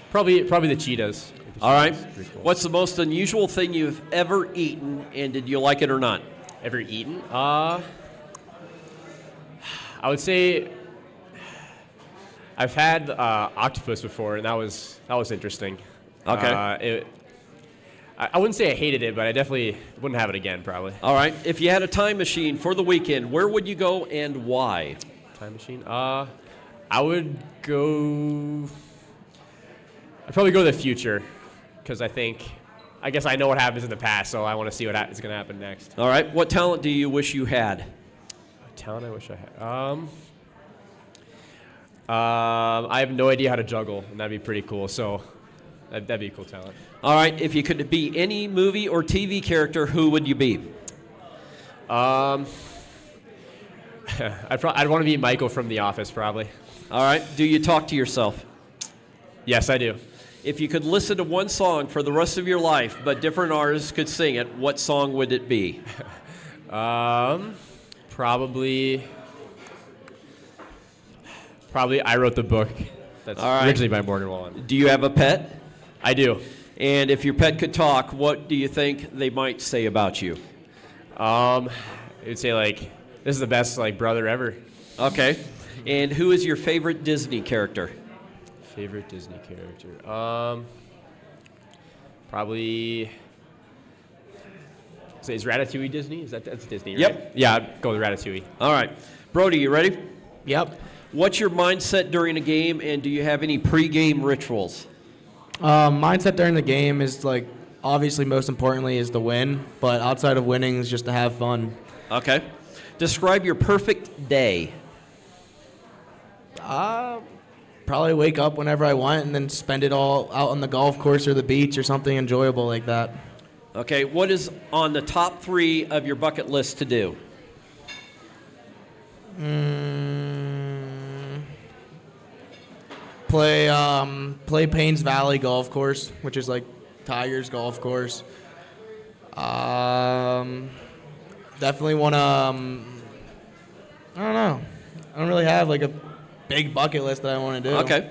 Probably the cheetahs. All right. Cool. What's the most unusual thing you've ever eaten, and did you like it or not? Ever eaten? I would say I've had octopus before, and that was interesting. Okay. I wouldn't say I hated it, but I definitely wouldn't have it again, probably. All right. If you had a time machine for the weekend, where would you go and why? Time machine? I would go. I'd probably go to the future, because I guess I know what happens in the past, so I want to see what is going to happen next. All right. What talent do you wish you had? A talent I wish I had. I have no idea how to juggle, and that'd be pretty cool. So that'd be a cool talent. All right. If you could be any movie or TV character, who would you be? I'd want to be Michael from The Office, probably. All right. Do you talk to yourself? Yes, I do. If you could listen to one song for the rest of your life, but different artists could sing it, what song would it be? Probably I Wrote the Book. That's All right. originally by Morgan Wallen. Do you have a pet? I do. And if your pet could talk, what do you think they might say about you? It would say, this is the best, brother ever. Okay. And who is your favorite Disney character? Favorite Disney character? Probably... Is Ratatouille Disney? That's Disney, right? Yep. Yeah, I'd go with Ratatouille. All right. Brody, you ready? Yep. What's your mindset during a game, and do you have any pre-game rituals? Mindset during the game is obviously most importantly is to win, but outside of winning is just to have fun. Okay. Describe your perfect day. Probably wake up whenever I want and then spend it all out on the golf course or the beach or something enjoyable like that. Okay. What is on the top 3 of your bucket list to do? Play Paynes Valley Golf Course, which is Tiger's golf course. Definitely want to. I don't know. I don't really have a big bucket list that I want to do. Okay.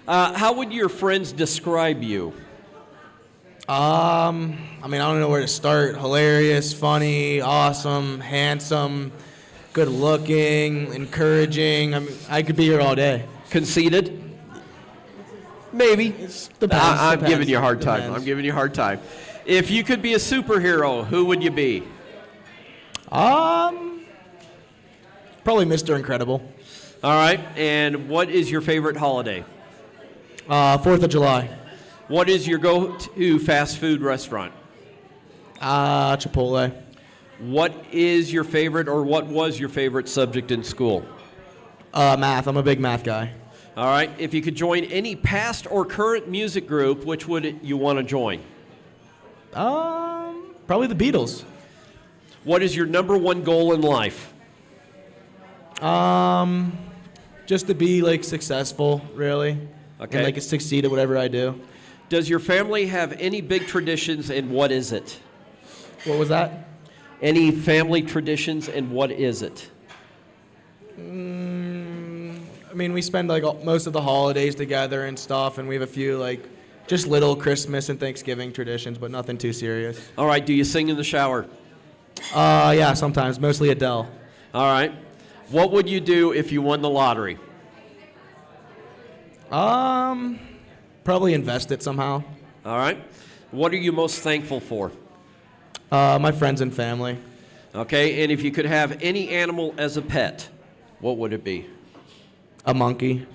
How would your friends describe you? I don't know where to start. Hilarious, funny, awesome, handsome, good looking, encouraging. I could be here all day. Conceited? Maybe. I'm Depends. giving you a hard time. Depends. I'm giving you a hard time. If you could be a superhero, who would you be? Probably Mr. Incredible. All right. And what is your favorite holiday? 4th of July. What is your go-to fast food restaurant? Chipotle. What is your favorite, or what was your favorite subject in school? Math. I'm a big math guy. All right. If you could join any past or current music group, which would you want to join? Probably the Beatles. What is your number one goal in life? Just to be successful, really. Okay. And succeed at whatever I do. Does your family have any big traditions, and what is it? What was that? Any family traditions, and what is it? We spend most of the holidays together and stuff, and we have a few just little Christmas and Thanksgiving traditions, but nothing too serious. All right. Do you sing in the shower? Yeah, sometimes, mostly Adele. All right. What would you do if you won the lottery? Probably invest it somehow. All right. What are you most thankful for? My friends and family. Okay. And if you could have any animal as a pet, what would it be? A monkey.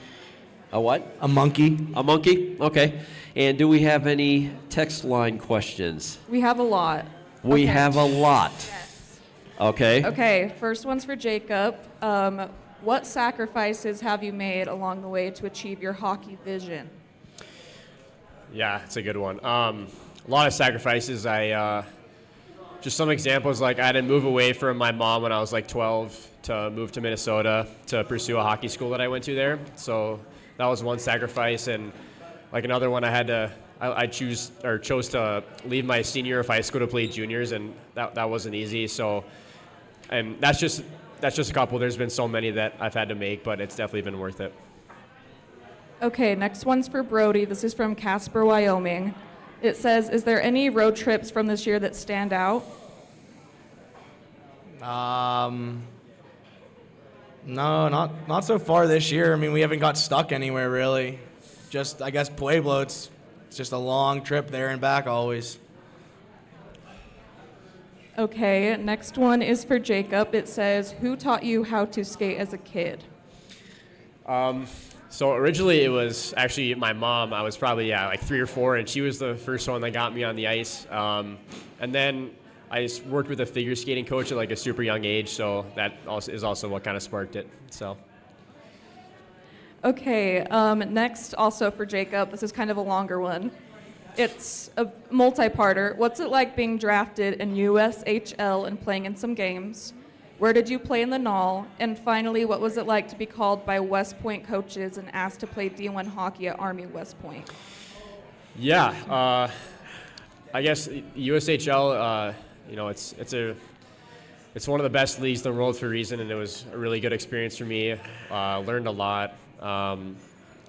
A what? A monkey. A monkey? Okay. And do we have any text line questions? We have a lot. We Okay. have a lot. Yes. Okay. Okay, first one's for Jacob. What sacrifices have you made along the way to achieve your hockey vision? Yeah, it's a good one. A lot of sacrifices. Just some examples, I had to move away from my mom when I was 12 to move to Minnesota to pursue a hockey school that I went to there. So that was one sacrifice, and another one, I chose to leave my senior year of high school to play juniors, and that wasn't easy. So, and that's just a couple. There's been so many that I've had to make, but it's definitely been worth it. Okay, next one's for Brody. This is from Casper, Wyoming. It says, is there any road trips from this year that stand out? No, not so far this year. We haven't got stuck anywhere really. Just I guess Pueblo. It's It's just a long trip there and back always. Okay, next one is for Jacob. It says, who taught you how to skate as a kid? So originally it was actually my mom. I was probably like 3 or 4, and she was the first one that got me on the ice. And then I just worked with a figure skating coach at like a super young age, so that is also what kind of sparked it. So. Okay, next also for Jacob. This is kind of a longer one. It's a multi-parter. What's it like being drafted in USHL and playing in some games? Where did you play in the NAL? And finally, what was it like to be called by West Point coaches and asked to play D1 hockey at Army West Point? Yeah, I guess USHL, it's one of the best leagues in the world for a reason, and it was a really good experience for me. Learned a lot.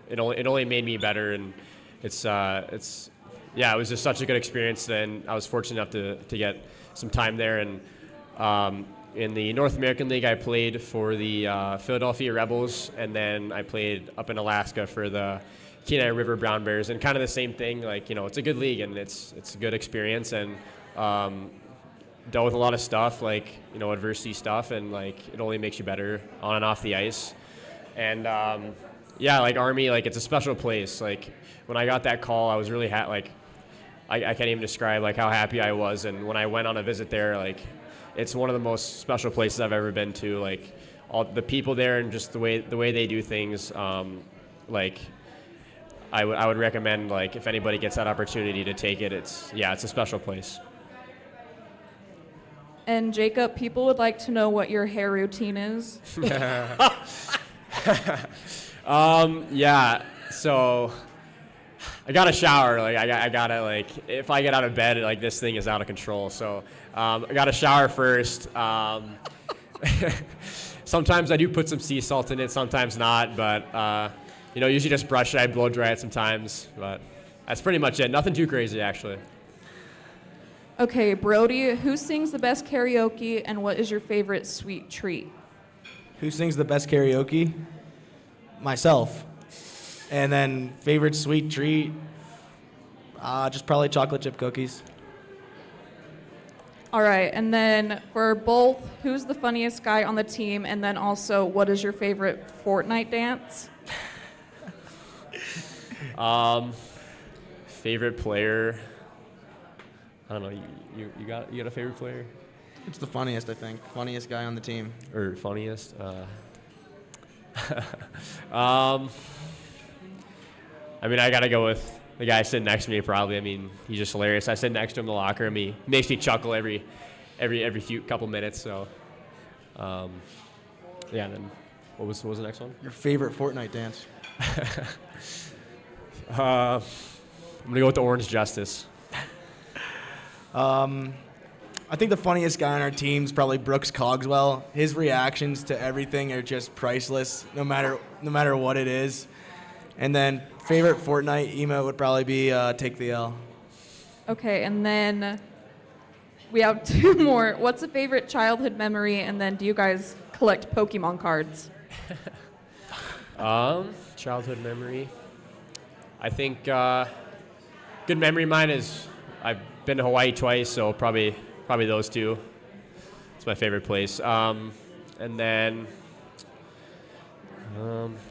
It only made me better, and it was just such a good experience. And I was fortunate enough to get some time there. And in the North American League, I played for the Philadelphia Rebels, and then I played up in Alaska for the Kenai River Brown Bears. And kind of the same thing. It's a good league, and it's a good experience, and dealt with a lot of stuff, adversity stuff, and it only makes you better on and off the ice. And Army, it's a special place. When I got that call, I was really I can't even describe how happy I was. And when I went on a visit there, it's one of the most special places I've ever been to. All the people there and just the way they do things. I would recommend if anybody gets that opportunity to take it. It's a special place. And Jacob, people would like to know what your hair routine is. So I got to shower. I gotta if I get out of bed, this thing is out of control. So I got to shower first. Sometimes I do put some sea salt in it, sometimes not. But usually just brush it. I blow dry it sometimes. But that's pretty much it. Nothing too crazy, actually. Okay, Brody, who sings the best karaoke, and what is your favorite sweet treat? Who sings the best karaoke? Myself. And then favorite sweet treat? Just probably chocolate chip cookies. All right, and then for both, who's the funniest guy on the team, and then also, what is your favorite Fortnite dance? Favorite player? I don't know. You got a favorite player? It's the funniest, I think. Funniest guy on the team. Or funniest? I gotta go with the guy sitting next to me. Probably. He's just hilarious. I sit next to him in the locker room. He makes me chuckle every few couple minutes. So, and then what was the next one? Your favorite Fortnite dance? I'm gonna go with the Orange Justice. I think the funniest guy on our team is probably Brooks Cogswell. His reactions to everything are just priceless, no matter what it is. And then favorite Fortnite emote would probably be Take the L. Okay, and then we have 2 more. What's a favorite childhood memory, and then do you guys collect Pokemon cards? Childhood memory. I think good memory of mine is I've been to Hawaii twice, so probably those 2. It's my favorite place. And then,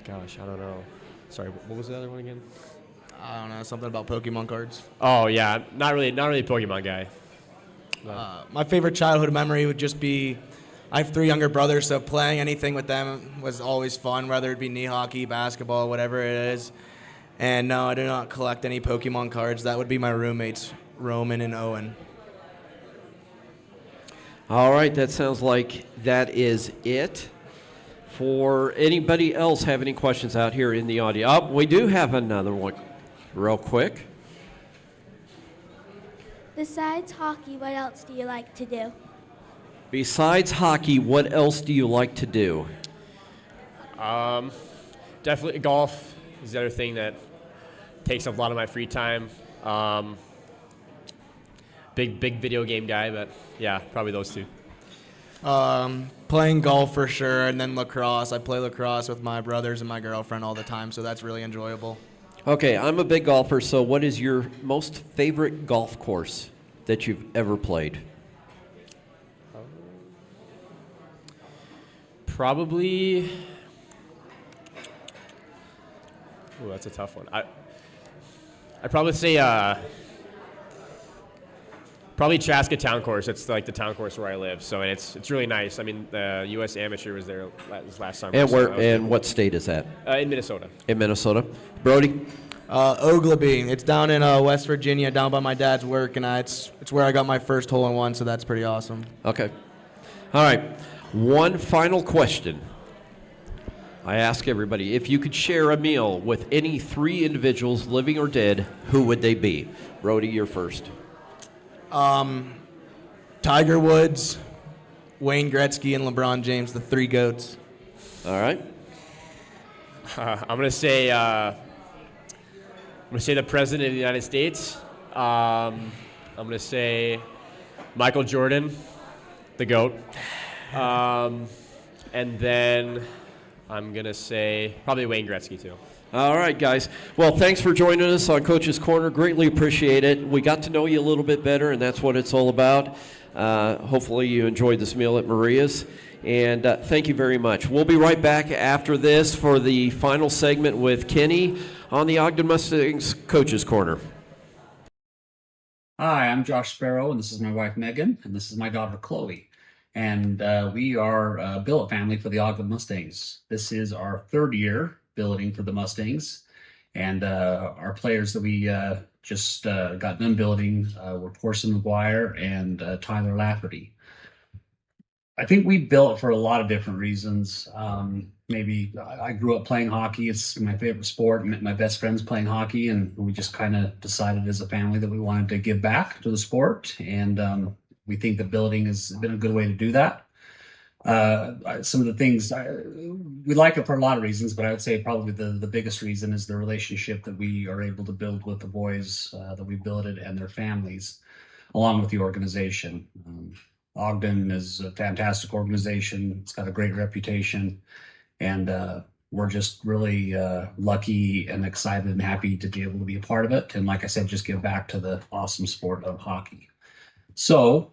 gosh, I don't know. Sorry, what was the other one again? I don't know, something about Pokemon cards. Oh yeah, not really a Pokemon guy. My favorite childhood memory would just be, I have 3 younger brothers, so playing anything with them was always fun, whether it be knee hockey, basketball, whatever it is. And no, I do not collect any Pokemon cards. That would be my roommates, Roman and Owen. All right, that sounds like that is it. For anybody else have any questions out here in the audience? Oh, we do have another one, real quick. Besides hockey, what else do you like to do? Besides hockey, what else do you like to do? Definitely golf is the other thing that takes up a lot of my free time. Big video game guy, but yeah, probably those 2. Playing golf for sure, and then lacrosse. I play lacrosse with my brothers and my girlfriend all the time, so that's really enjoyable. Okay, I'm a big golfer, so what is your most favorite golf course that you've ever played? Probably. Ooh, that's a tough one. I'd probably say probably Chaska Town Course. It's like the town course where I live, so it's really nice. I mean, the U.S. Amateur was there last summer. And so where that was and cool. what state is that? In Minnesota. In Minnesota. Brody? Oglebay. It's down in West Virginia, down by my dad's work, and it's where I got my first hole-in-one, so that's pretty awesome. Okay. All right. One final question. I ask everybody, if you could share a meal with any 3 individuals, living or dead, who would they be? Brody, you're first. Tiger Woods, Wayne Gretzky, and LeBron James, the 3 GOATs. All right. I'm gonna say the President of the United States. I'm gonna say Michael Jordan, the GOAT. And then I'm going to say probably Wayne Gretzky, too. All right, guys. Well, thanks for joining us on Coach's Corner. Greatly appreciate it. We got to know you a little bit better, and that's what it's all about. Hopefully you enjoyed this meal at Maria's. And thank you very much. We'll be right back after this for the final segment with Kenny on the Ogden Mustangs Coach's Corner. Hi, I'm Josh Sparrow, and this is my wife Megan, and this is my daughter Chloe. And we are a billet family for the Ogden Mustangs. This is our 3rd year billeting for the Mustangs. And our players that we just got done billeting were Porson McGuire and Tyler Lafferty. I think we billet for a lot of different reasons. Maybe I grew up playing hockey. It's my favorite sport. I met my best friends playing hockey, and we just kind of decided as a family that we wanted to give back to the sport. And we think that billeting has been a good way to do that. Some of the things, we like it for a lot of reasons, but I would say probably the biggest reason is the relationship that we are able to build with the boys that we billeted and their families, along with the organization. Ogden is a fantastic organization. It's got a great reputation, and we're just really lucky and excited and happy to be able to be a part of it. And like I said, just give back to the awesome sport of hockey. So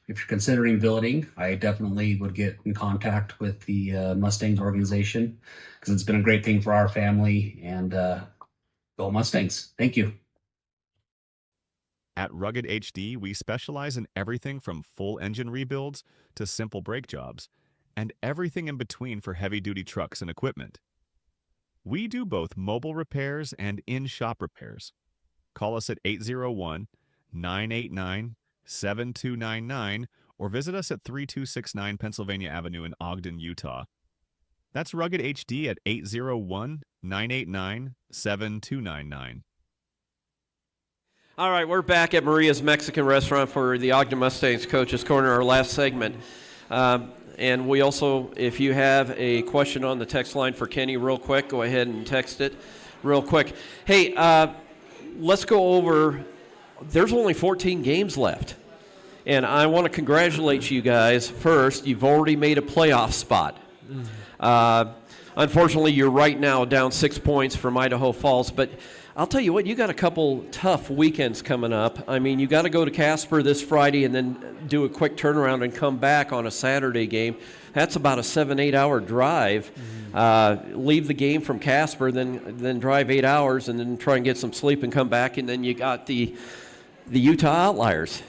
if you're considering billeting, I definitely would get in contact with the Mustangs organization, because it's been a great thing for our family. And go Mustangs. Thank you. At Rugged HD, we specialize in everything from full engine rebuilds to simple brake jobs, and everything in between for heavy-duty trucks and equipment. We do both mobile repairs and in-shop repairs. Call us at 801-989-7299 or visit us at 3269 Pennsylvania Avenue in Ogden, Utah. That's Rugged HD at 801-989-7299. All right, we're back at Maria's Mexican Restaurant for the Ogden Mustangs Coach's Corner, our last segment. And we also, if you have a question on the text line for Kenny real quick, go ahead and text it real quick. Hey, let's go over, there's only 14 games left. And I want to congratulate you guys. First, you've already made a playoff spot. Unfortunately, you're right now down 6 points from Idaho Falls, but I'll tell you what, you got a couple tough weekends coming up. I mean, you got to go to Casper this Friday and then do a quick turnaround and come back on a Saturday game. That's about a 7-8 hour drive. Leave the game from Casper, then drive 8 hours and then try and get some sleep and come back, and then you got the Utah Outliers.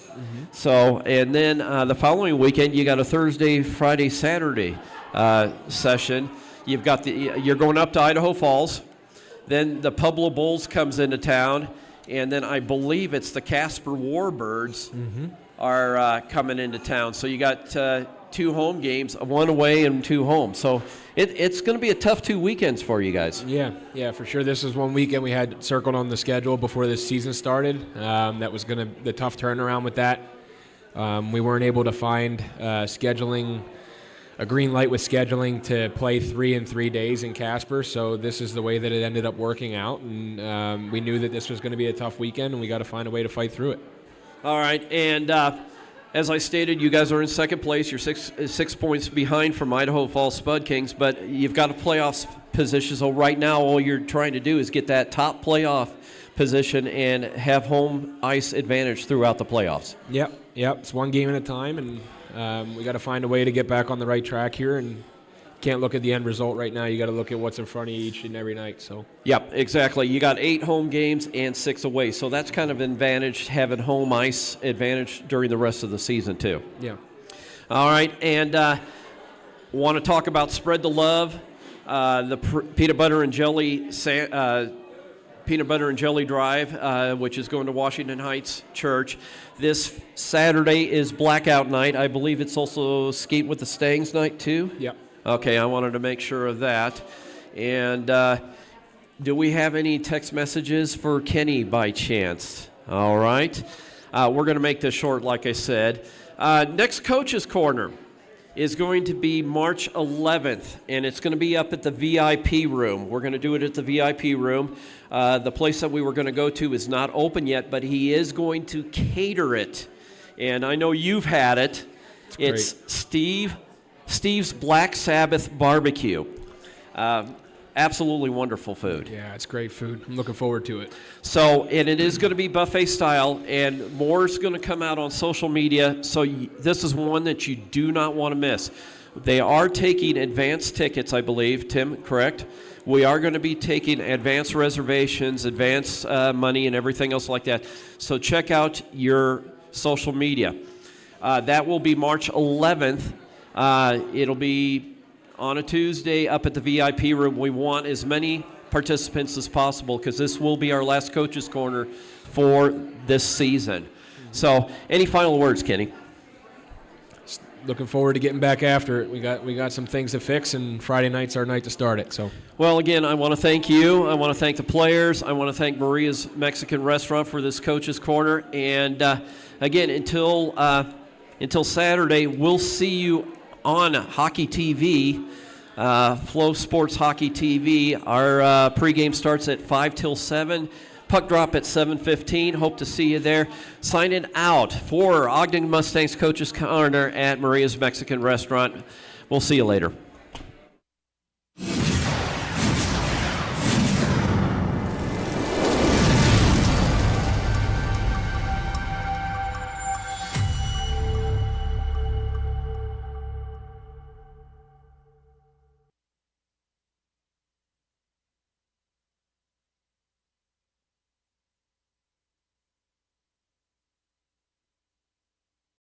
So, and then the following weekend, you got a Thursday, Friday, Saturday session. You've got you're going up to Idaho Falls. Then the Pueblo Bulls comes into town, and then I believe it's the Casper Warbirds are coming into town. So you got 2 home games, 1 away and 2 home. So it's going to be a tough 2 weekends for you guys. Yeah, for sure. This is one weekend we had circled on the schedule before this season started. That was going to the tough turnaround with that. We weren't able to find a green light with scheduling to play 3 in 3 days in Casper, so this is the way that it ended up working out, and we knew that this was going to be a tough weekend, and we got to find a way to fight through it. All right, and As I stated, you guys are in second place. You're six points behind from Idaho Falls Spud Kings, but you've got a playoff position. So right now, all you're trying to do is get that top playoff position and have home ice advantage throughout the playoffs. Yep. It's one game at a time, and we got to find a way to get back on the right track here. And can't look at the end result right now. You got to look at what's in front of you each and every night. So. Yep, exactly. You got 8 home games and 6 away, so that's kind of an advantage, having home ice advantage during the rest of the season too. Yeah. All right, and want to talk about Spread the Love, the peanut butter and jelly drive, which is going to Washington Heights Church. This Saturday is blackout night. I believe it's also Skate with the Stangs night too. Yep. Okay, I wanted to make sure of that. And do we have any text messages for Kenny by chance? All right. We're going to make this short, like I said. Next Coach's Corner is going to be March 11th, and it's going to be up at the VIP room. We're going to do it at the VIP room. The place that we were going to go to is not open yet, but he is going to cater it. And I know you've had it. It's Steve's Black Sabbath Barbecue. Absolutely wonderful food. Yeah, it's great food. I'm looking forward to it. So, and it is going to be buffet style, and more is going to come out on social media. So this is one that you do not want to miss. They are taking advance tickets, I believe. Tim, correct? We are going to be taking advance reservations, advance money, and everything else like that. So check out your social media. That will be March 11th. It'll be on a Tuesday up at the VIP room. We want as many participants as possible because this will be our last Coach's Corner for this season. So, any final words, Kenny? Looking forward to getting back after it. We got some things to fix, and Friday night's our night to start it. So, well, again, I want to thank you. I want to thank the players. I want to thank Maria's Mexican Restaurant for this Coach's Corner. And again, until Saturday, we'll see you on Hockey TV, Flow Sports Hockey TV. Our pregame starts at 5 till 7. Puck drop at 7:15. Hope to see you there. Signing out for Ogden Mustangs Coach's Corner at Maria's Mexican Restaurant. We'll see you later.